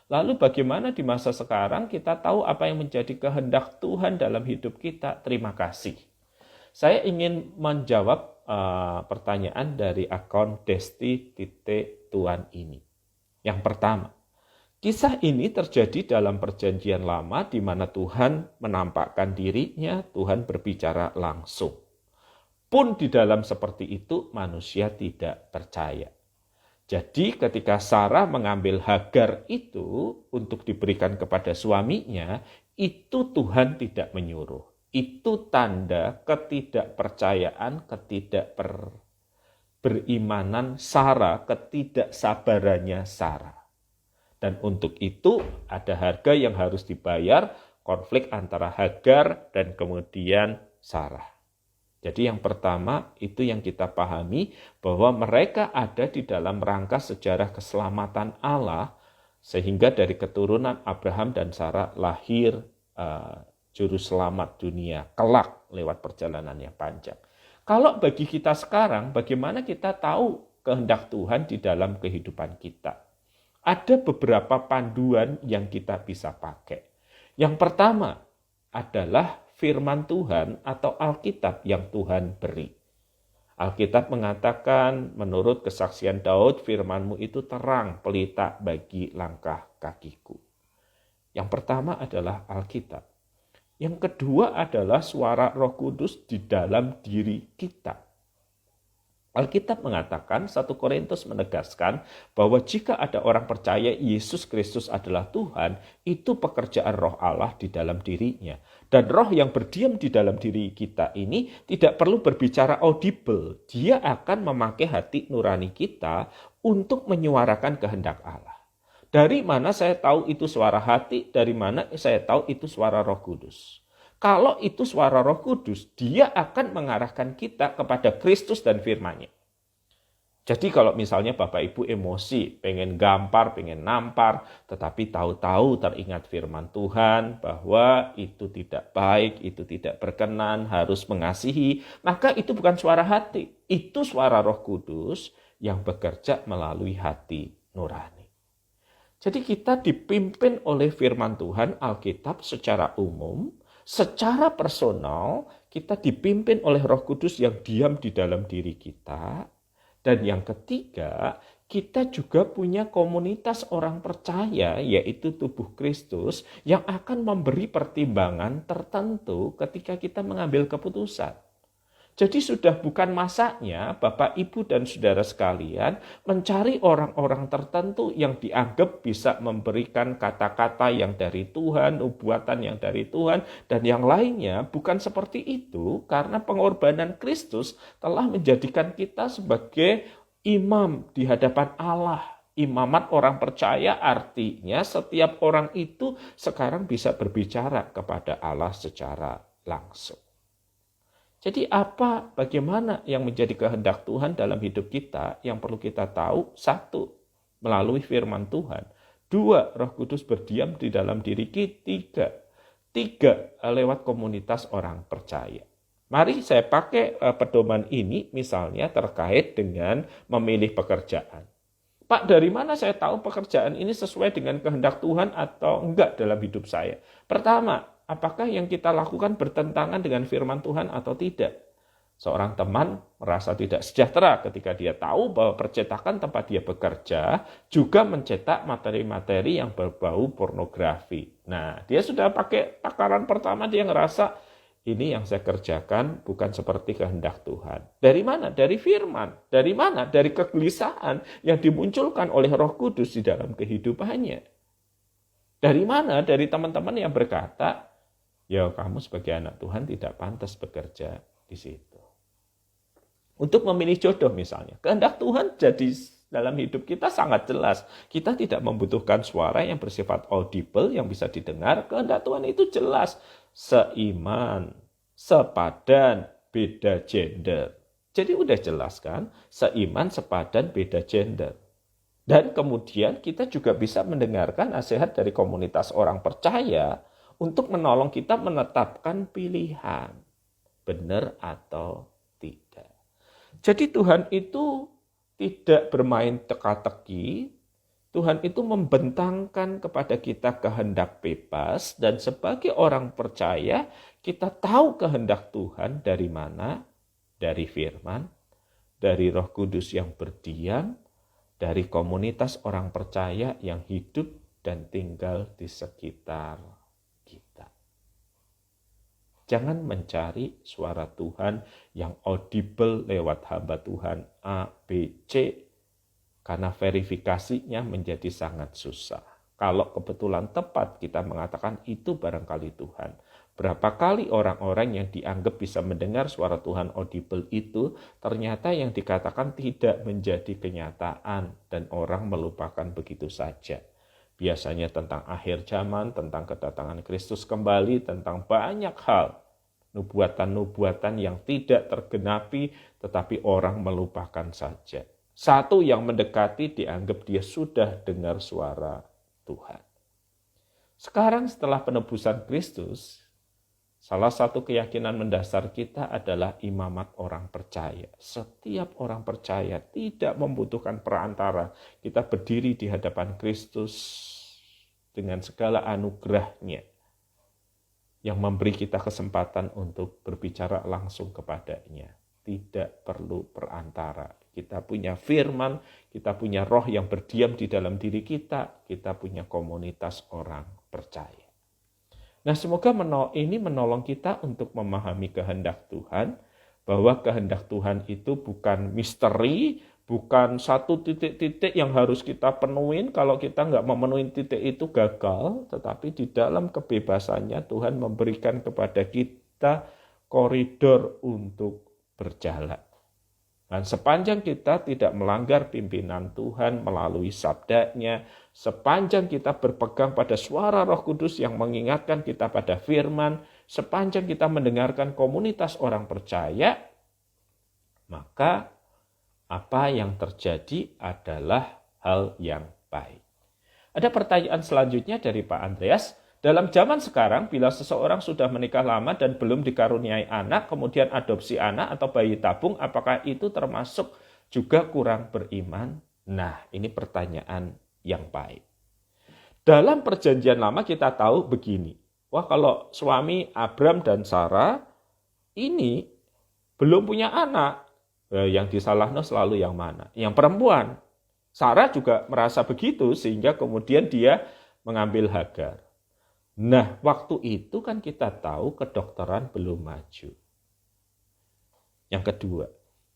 Lalu bagaimana di masa sekarang kita tahu apa yang menjadi kehendak Tuhan dalam hidup kita? Terima kasih. Saya ingin menjawab pertanyaan dari akun Desti.Tuan ini. Yang pertama, kisah ini terjadi dalam perjanjian lama di mana Tuhan menampakkan dirinya, Tuhan berbicara langsung. Pun di dalam seperti itu manusia tidak percaya. Jadi ketika Sarah mengambil Hagar itu untuk diberikan kepada suaminya, itu Tuhan tidak menyuruh. Itu tanda ketidakpercayaan, ketidakberimanan Sarah, ketidaksabarannya Sarah. Dan untuk itu ada harga yang harus dibayar, konflik antara Hagar dan kemudian Sarah. Jadi yang pertama itu yang kita pahami, bahwa mereka ada di dalam rangka sejarah keselamatan Allah, sehingga dari keturunan Abraham dan Sarah lahir juru selamat dunia kelak lewat perjalanan yang panjang. Kalau bagi kita sekarang, bagaimana kita tahu kehendak Tuhan di dalam kehidupan kita? Ada beberapa panduan yang kita bisa pakai. Yang pertama adalah firman Tuhan atau Alkitab yang Tuhan beri. Alkitab mengatakan, menurut kesaksian Daud, firman-Mu itu terang pelita bagi langkah kakiku. Yang pertama adalah Alkitab. Yang kedua adalah suara Roh Kudus di dalam diri kita. Alkitab mengatakan, 1 Korintus menegaskan bahwa jika ada orang percaya Yesus Kristus adalah Tuhan, itu pekerjaan Roh Allah di dalam dirinya. Dan roh yang berdiam di dalam diri kita ini tidak perlu berbicara audible. Dia akan memakai hati nurani kita untuk menyuarakan kehendak Allah. Dari mana saya tahu itu suara hati, dari mana saya tahu itu suara Roh Kudus. Kalau itu suara Roh Kudus, dia akan mengarahkan kita kepada Kristus dan firman-Nya. Jadi kalau misalnya Bapak Ibu emosi, pengen gampar, pengen nampar, tetapi tahu-tahu teringat firman Tuhan bahwa itu tidak baik, itu tidak berkenan, harus mengasihi, maka itu bukan suara hati. Itu suara Roh Kudus yang bekerja melalui hati nurani. Jadi kita dipimpin oleh firman Tuhan, Alkitab secara umum. Secara personal, kita dipimpin oleh Roh Kudus yang diam di dalam diri kita. Dan yang ketiga, kita juga punya komunitas orang percaya, yaitu tubuh Kristus, yang akan memberi pertimbangan tertentu ketika kita mengambil keputusan. Jadi sudah bukan masanya Bapak, Ibu, dan saudara sekalian mencari orang-orang tertentu yang dianggap bisa memberikan kata-kata yang dari Tuhan, nubuatan yang dari Tuhan, dan yang lainnya. Bukan seperti itu, karena pengorbanan Kristus telah menjadikan kita sebagai imam di hadapan Allah. Imamat orang percaya artinya setiap orang itu sekarang bisa berbicara kepada Allah secara langsung. Jadi bagaimana yang menjadi kehendak Tuhan dalam hidup kita yang perlu kita tahu? 1, melalui firman Tuhan. 2, Roh Kudus berdiam di dalam diri kita. 3, lewat komunitas orang percaya. Mari saya pakai pedoman ini misalnya terkait dengan memilih pekerjaan. Pak, dari mana saya tahu pekerjaan ini sesuai dengan kehendak Tuhan atau enggak dalam hidup saya? Pertama, apakah yang kita lakukan bertentangan dengan firman Tuhan atau tidak? Seorang teman merasa tidak sejahtera ketika dia tahu bahwa percetakan tempat dia bekerja juga mencetak materi-materi yang berbau pornografi. Nah, dia sudah pakai takaran pertama, dia ngerasa ini yang saya kerjakan bukan seperti kehendak Tuhan. Dari mana? Dari firman. Dari mana? Dari kegelisahan yang dimunculkan oleh Roh Kudus di dalam kehidupannya. Dari mana? Dari teman-teman yang berkata, ya kamu sebagai anak Tuhan tidak pantas bekerja di situ. Untuk memilih jodoh misalnya, kehendak Tuhan jadi dalam hidup kita sangat jelas. Kita tidak membutuhkan suara yang bersifat audible yang bisa didengar. Kehendak Tuhan itu jelas. Seiman, sepadan, beda gender. Jadi udah jelas kan? Seiman, sepadan, beda gender. Dan kemudian kita juga bisa mendengarkan nasihat dari komunitas orang percaya untuk menolong kita menetapkan pilihan, benar atau tidak. Jadi Tuhan itu tidak bermain teka-teki, Tuhan itu membentangkan kepada kita kehendak bebas, dan sebagai orang percaya kita tahu kehendak Tuhan dari mana? Dari firman, dari Roh Kudus yang berdiam, dari komunitas orang percaya yang hidup dan tinggal di sekitar kita. Jangan mencari suara Tuhan yang audible lewat hamba Tuhan A, B, C, karena verifikasinya menjadi sangat susah. Kalau kebetulan tepat kita mengatakan itu barangkali Tuhan. Berapa kali orang-orang yang dianggap bisa mendengar suara Tuhan audible itu, ternyata yang dikatakan tidak menjadi kenyataan dan orang melupakan begitu saja. Biasanya tentang akhir zaman, tentang kedatangan Kristus kembali, tentang banyak hal. Nubuatan-nubuatan yang tidak tergenapi, tetapi orang melupakan saja. Satu yang mendekati dianggap dia sudah dengar suara Tuhan. Sekarang setelah penebusan Kristus, salah satu keyakinan mendasar kita adalah imamat orang percaya. Setiap orang percaya tidak membutuhkan perantara. Kita berdiri di hadapan Kristus dengan segala anugerahnya yang memberi kita kesempatan untuk berbicara langsung kepadanya. tidak perlu perantara. Kita punya firman, kita punya roh yang berdiam di dalam diri kita punya komunitas orang percaya. Nah, semoga ini menolong kita untuk memahami kehendak Tuhan, bahwa kehendak Tuhan itu bukan misteri, bukan satu titik-titik yang harus kita penuhin. Kalau kita nggak memenuhi titik itu gagal, tetapi di dalam kebebasannya Tuhan memberikan kepada kita koridor untuk berjalan. Dan sepanjang kita tidak melanggar pimpinan Tuhan melalui sabdanya, sepanjang kita berpegang pada suara Roh Kudus yang mengingatkan kita pada firman, sepanjang kita mendengarkan komunitas orang percaya, maka apa yang terjadi adalah hal yang baik. Ada pertanyaan selanjutnya dari Pak Andreas. Dalam zaman sekarang, bila seseorang sudah menikah lama dan belum dikaruniai anak, kemudian adopsi anak atau bayi tabung, apakah itu termasuk juga kurang beriman? Nah, ini pertanyaan yang baik. Dalam perjanjian lama kita tahu begini. Wah, kalau suami Abram dan Sarah ini belum punya anak, yang disalahkan selalu yang mana? Yang perempuan. Sarah juga merasa begitu sehingga kemudian dia mengambil Hagar. Nah, waktu itu kan kita tahu kedokteran belum maju. Yang kedua,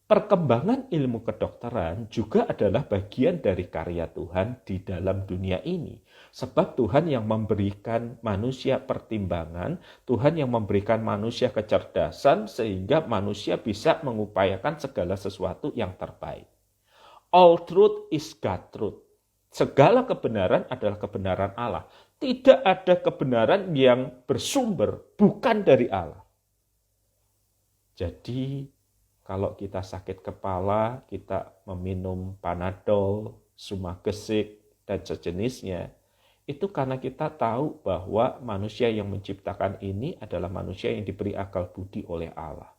perkembangan ilmu kedokteran juga adalah bagian dari karya Tuhan di dalam dunia ini. Sebab Tuhan yang memberikan manusia pertimbangan, Tuhan yang memberikan manusia kecerdasan sehingga manusia bisa mengupayakan segala sesuatu yang terbaik. All truth is God truth. Segala kebenaran adalah kebenaran Allah. Tidak ada kebenaran yang bersumber bukan dari Allah. Jadi kalau kita sakit kepala, kita meminum Panadol, Sumagesik, dan sejenisnya, itu karena kita tahu bahwa manusia yang menciptakan ini adalah manusia yang diberi akal budi oleh Allah.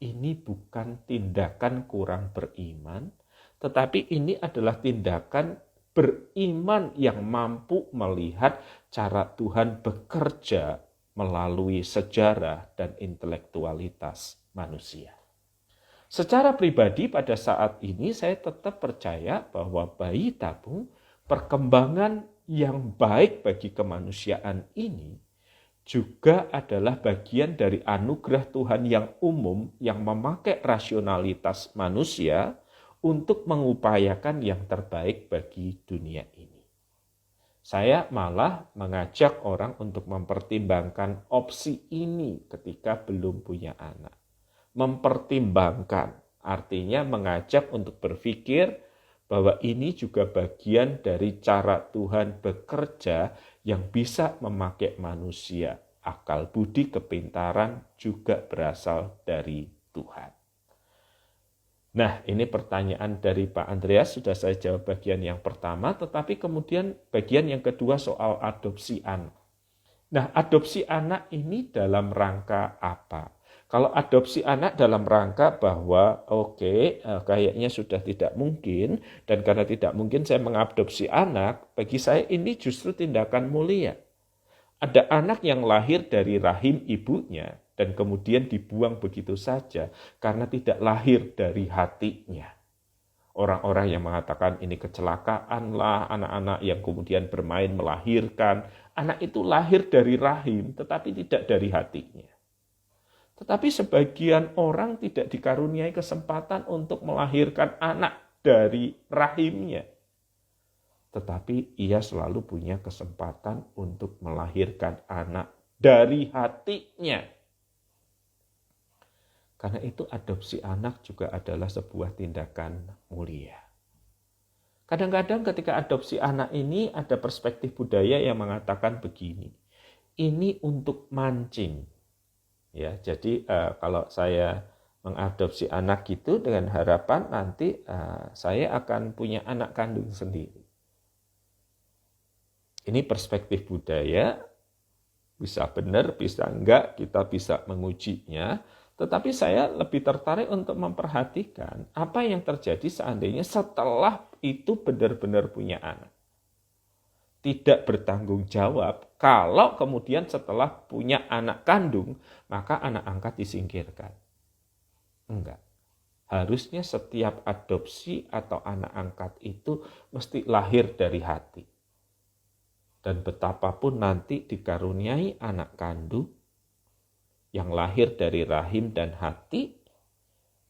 Ini bukan tindakan kurang beriman, tetapi ini adalah tindakan beriman yang mampu melihat cara Tuhan bekerja melalui sejarah dan intelektualitas manusia. Secara pribadi pada saat ini saya tetap percaya bahwa bayi tabung, perkembangan yang baik bagi kemanusiaan ini juga adalah bagian dari anugerah Tuhan yang umum yang memakai rasionalitas manusia untuk mengupayakan yang terbaik bagi dunia ini. Saya malah mengajak orang untuk mempertimbangkan opsi ini ketika belum punya anak. Mempertimbangkan, artinya mengajak untuk berpikir bahwa ini juga bagian dari cara Tuhan bekerja yang bisa memakai manusia. Akal budi kepintaran juga berasal dari Tuhan. Nah, ini pertanyaan dari Pak Andreas, sudah saya jawab bagian yang pertama, tetapi kemudian bagian yang kedua soal adopsi anak. Nah, adopsi anak ini dalam rangka apa? Kalau adopsi anak dalam rangka bahwa kayaknya sudah tidak mungkin, dan karena tidak mungkin saya mengadopsi anak, bagi saya ini justru tindakan mulia. Ada anak yang lahir dari rahim ibunya, dan kemudian dibuang begitu saja karena tidak lahir dari hatinya. Orang-orang yang mengatakan ini kecelakaan lah, anak-anak yang kemudian bermain melahirkan, anak itu lahir dari rahim tetapi tidak dari hatinya. Tetapi sebagian orang tidak dikaruniai kesempatan untuk melahirkan anak dari rahimnya. Tetapi ia selalu punya kesempatan untuk melahirkan anak dari hatinya. Karena itu adopsi anak juga adalah sebuah tindakan mulia. Kadang-kadang ketika adopsi anak ini ada perspektif budaya yang mengatakan begini. Ini untuk mancing. Ya, jadi kalau saya mengadopsi anak itu dengan harapan nanti saya akan punya anak kandung sendiri. Ini perspektif budaya, bisa benar, bisa enggak, kita bisa mengujinya. Tetapi saya lebih tertarik untuk memperhatikan apa yang terjadi seandainya setelah itu benar-benar punya anak. Tidak bertanggung jawab kalau kemudian setelah punya anak kandung, maka anak angkat disingkirkan. Enggak. Harusnya setiap adopsi atau anak angkat itu mesti lahir dari hati. Dan betapapun nanti dikaruniai anak kandung yang lahir dari rahim dan hati,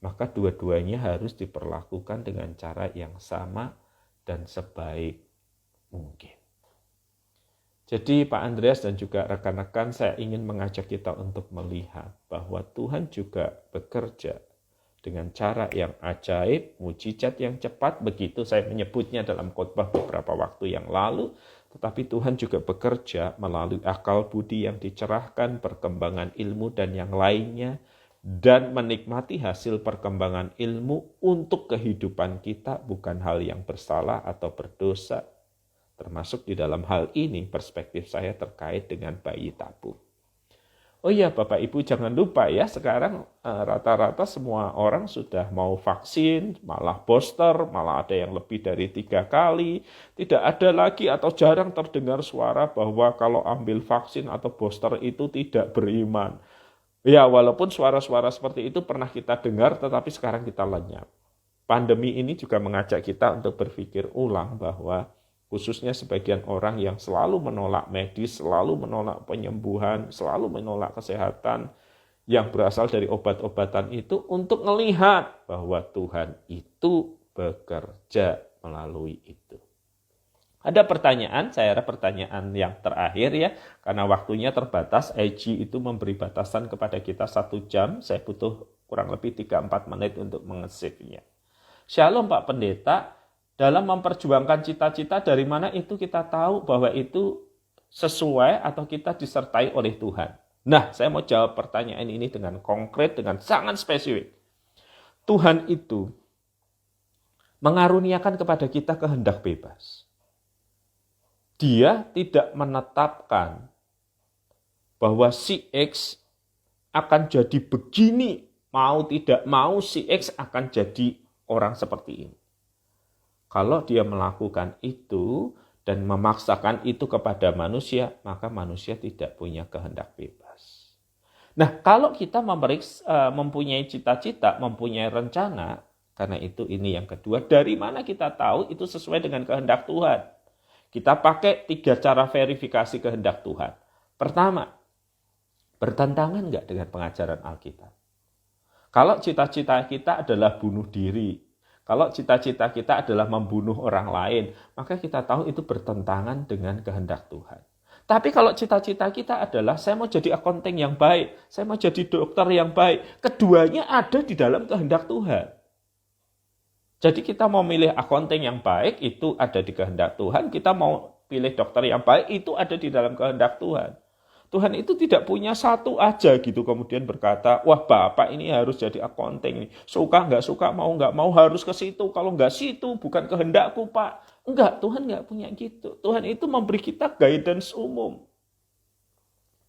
maka dua-duanya harus diperlakukan dengan cara yang sama dan sebaik mungkin. Jadi Pak Andreas dan juga rekan-rekan, saya ingin mengajak kita untuk melihat bahwa Tuhan juga bekerja dengan cara yang ajaib, mujizat yang cepat, begitu saya menyebutnya dalam khotbah beberapa waktu yang lalu. Tetapi Tuhan juga bekerja melalui akal budi yang dicerahkan, perkembangan ilmu dan yang lainnya, dan menikmati hasil perkembangan ilmu untuk kehidupan kita, bukan hal yang bersalah atau berdosa. Termasuk di dalam hal ini perspektif saya terkait dengan bayi tabung. Oh iya Bapak Ibu, jangan lupa ya, sekarang rata-rata semua orang sudah mau vaksin, malah booster, malah ada yang lebih dari 3 kali. Tidak ada lagi atau jarang terdengar suara bahwa kalau ambil vaksin atau booster itu tidak beriman. Ya, walaupun suara-suara seperti itu pernah kita dengar, tetapi sekarang kita lenyap. Pandemi ini juga mengajak kita untuk berpikir ulang bahwa khususnya sebagian orang yang selalu menolak medis, selalu menolak penyembuhan, selalu menolak kesehatan yang berasal dari obat-obatan itu, untuk melihat bahwa Tuhan itu bekerja melalui itu. Ada pertanyaan, saya harap pertanyaan yang terakhir ya, karena waktunya terbatas. IG itu memberi batasan kepada kita 1 jam, saya butuh kurang lebih 3-4 menit untuk mengesipnya. Shalom Pak Pendeta. Dalam memperjuangkan cita-cita, dari mana itu kita tahu bahwa itu sesuai atau kita disertai oleh Tuhan? Nah, saya mau jawab pertanyaan ini dengan konkret, dengan sangat spesifik. Tuhan itu mengaruniakan kepada kita kehendak bebas. Dia tidak menetapkan bahwa si X akan jadi begini, mau tidak mau si X akan jadi orang seperti ini. Kalau dia melakukan itu dan memaksakan itu kepada manusia, maka manusia tidak punya kehendak bebas. Nah, kalau kita mempunyai cita-cita, mempunyai rencana, karena itu ini yang kedua, dari mana kita tahu itu sesuai dengan kehendak Tuhan? Kita pakai 3 cara verifikasi kehendak Tuhan. Pertama, bertentangan nggak dengan pengajaran Alkitab? Kalau cita-cita kita adalah bunuh diri, kalau cita-cita kita adalah membunuh orang lain, maka kita tahu itu bertentangan dengan kehendak Tuhan. Tapi kalau cita-cita kita adalah saya mau jadi akunting yang baik, saya mau jadi dokter yang baik, keduanya ada di dalam kehendak Tuhan. Jadi kita mau milih akunting yang baik, itu ada di kehendak Tuhan. Kita mau pilih dokter yang baik, itu ada di dalam kehendak Tuhan. Tuhan itu tidak punya satu aja gitu kemudian berkata, wah Bapak ini harus jadi akunting. Suka nggak suka, mau nggak mau harus ke situ. Kalau nggak situ bukan kehendakku Pak. Enggak, Tuhan nggak punya gitu. Tuhan itu memberi kita guidance umum.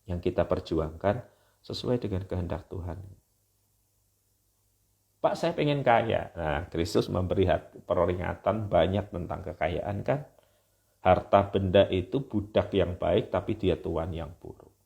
Yang kita perjuangkan sesuai dengan kehendak Tuhan. Pak saya pengen kaya. Nah Kristus memberi peringatan banyak tentang kekayaan kan. Harta benda itu budak yang baik tapi dia tuan yang buruk.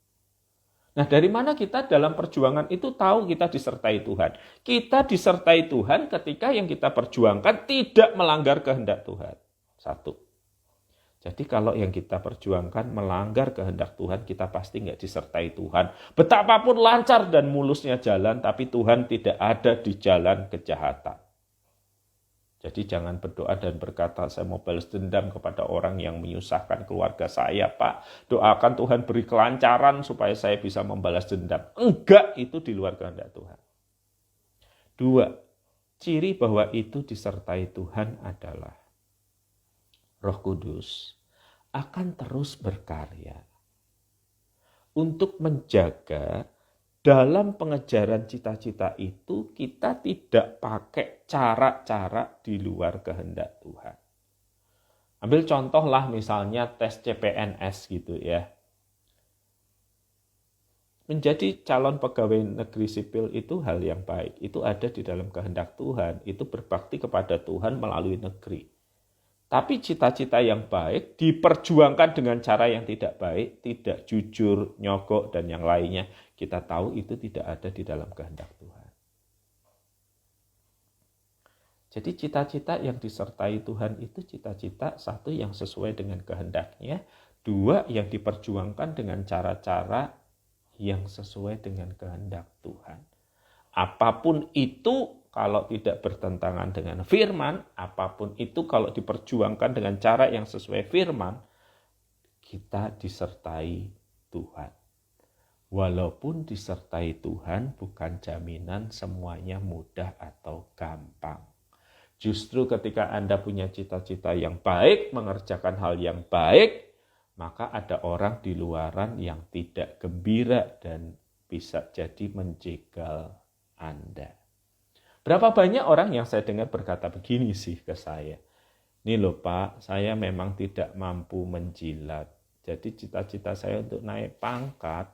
Nah, dari mana kita dalam perjuangan itu tahu kita disertai Tuhan? Kita disertai Tuhan ketika yang kita perjuangkan tidak melanggar kehendak Tuhan. 1. Jadi kalau yang kita perjuangkan melanggar kehendak Tuhan, kita pasti nggak disertai Tuhan. Betapapun lancar dan mulusnya jalan, tapi Tuhan tidak ada di jalan kejahatan. Jadi jangan berdoa dan berkata, saya mau balas dendam kepada orang yang menyusahkan keluarga saya, Pak. Doakan Tuhan beri kelancaran supaya saya bisa membalas dendam. Enggak, itu di luar kehendak Tuhan. 2. Ciri bahwa itu disertai Tuhan adalah Roh Kudus akan terus berkarya untuk menjaga. Dalam pengejaran cita-cita itu kita tidak pakai cara-cara di luar kehendak Tuhan. Ambil contohlah misalnya tes CPNS gitu ya. Menjadi calon pegawai negeri sipil itu hal yang baik. Itu ada di dalam kehendak Tuhan. Itu berbakti kepada Tuhan melalui negeri. Tapi cita-cita yang baik diperjuangkan dengan cara yang tidak baik, tidak jujur, nyogok, dan yang lainnya. Kita tahu itu tidak ada di dalam kehendak Tuhan. Jadi cita-cita yang disertai Tuhan itu cita-cita satu yang sesuai dengan kehendaknya, dua yang diperjuangkan dengan cara-cara yang sesuai dengan kehendak Tuhan. Apapun itu kalau tidak bertentangan dengan firman, apapun itu kalau diperjuangkan dengan cara yang sesuai firman, kita disertai Tuhan. Walaupun disertai Tuhan bukan jaminan semuanya mudah atau gampang. Justru ketika Anda punya cita-cita yang baik, mengerjakan hal yang baik, maka ada orang di luaran yang tidak gembira dan bisa jadi menjegal Anda. Berapa banyak orang yang saya dengar berkata begini sih ke saya. Ini loh Pak, saya memang tidak mampu menjilat. Jadi cita-cita saya untuk naik pangkat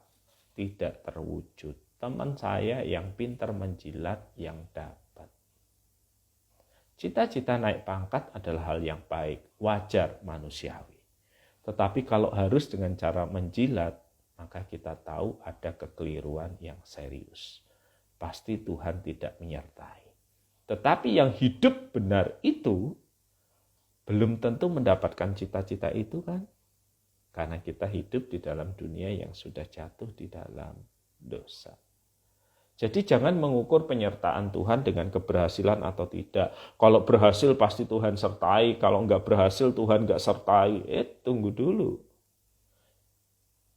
tidak terwujud. Teman saya yang pintar menjilat yang dapat. Cita-cita naik pangkat adalah hal yang baik, wajar, manusiawi. Tetapi kalau harus dengan cara menjilat, maka kita tahu ada kekeliruan yang serius. Pasti Tuhan tidak menyertai. Tetapi yang hidup benar itu belum tentu mendapatkan cita-cita itu kan? Karena kita hidup di dalam dunia yang sudah jatuh di dalam dosa. Jadi jangan mengukur penyertaan Tuhan dengan keberhasilan atau tidak. Kalau berhasil pasti Tuhan sertai, kalau enggak berhasil Tuhan enggak sertai. Tunggu dulu.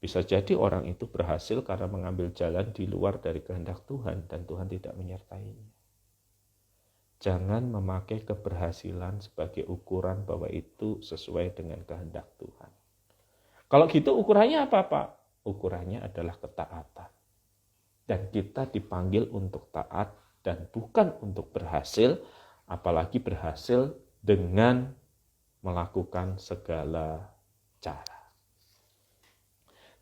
Bisa jadi orang itu berhasil karena mengambil jalan di luar dari kehendak Tuhan dan Tuhan tidak menyertainya. Jangan memakai keberhasilan sebagai ukuran bahwa itu sesuai dengan kehendak Tuhan. Kalau gitu ukurannya apa Pak? Ukurannya adalah ketaatan. Dan kita dipanggil untuk taat dan bukan untuk berhasil, apalagi berhasil dengan melakukan segala cara.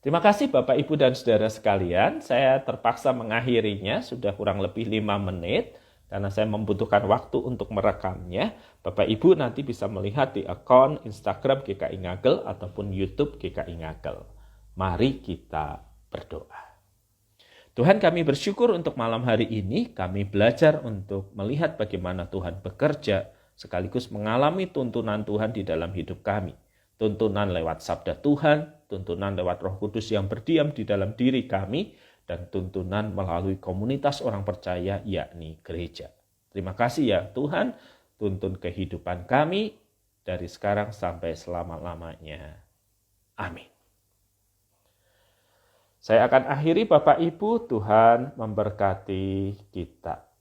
Terima kasih Bapak, Ibu, dan Saudara sekalian. Saya terpaksa mengakhirinya, sudah kurang lebih 5 menit, karena saya membutuhkan waktu untuk merekamnya. Bapak Ibu nanti bisa melihat di akun Instagram GKI Ngagel ataupun YouTube GKI Ngagel. Mari kita berdoa. Tuhan, kami bersyukur untuk malam hari ini. Kami belajar untuk melihat bagaimana Tuhan bekerja, sekaligus mengalami tuntunan Tuhan di dalam hidup kami. Tuntunan lewat sabda Tuhan, tuntunan lewat Roh Kudus yang berdiam di dalam diri kami, dan tuntunan melalui komunitas orang percaya, yakni gereja. Terima kasih ya Tuhan, tuntun kehidupan kami dari sekarang sampai selama-lamanya. Amin. Saya akan akhiri Bapak Ibu, Tuhan memberkati kita.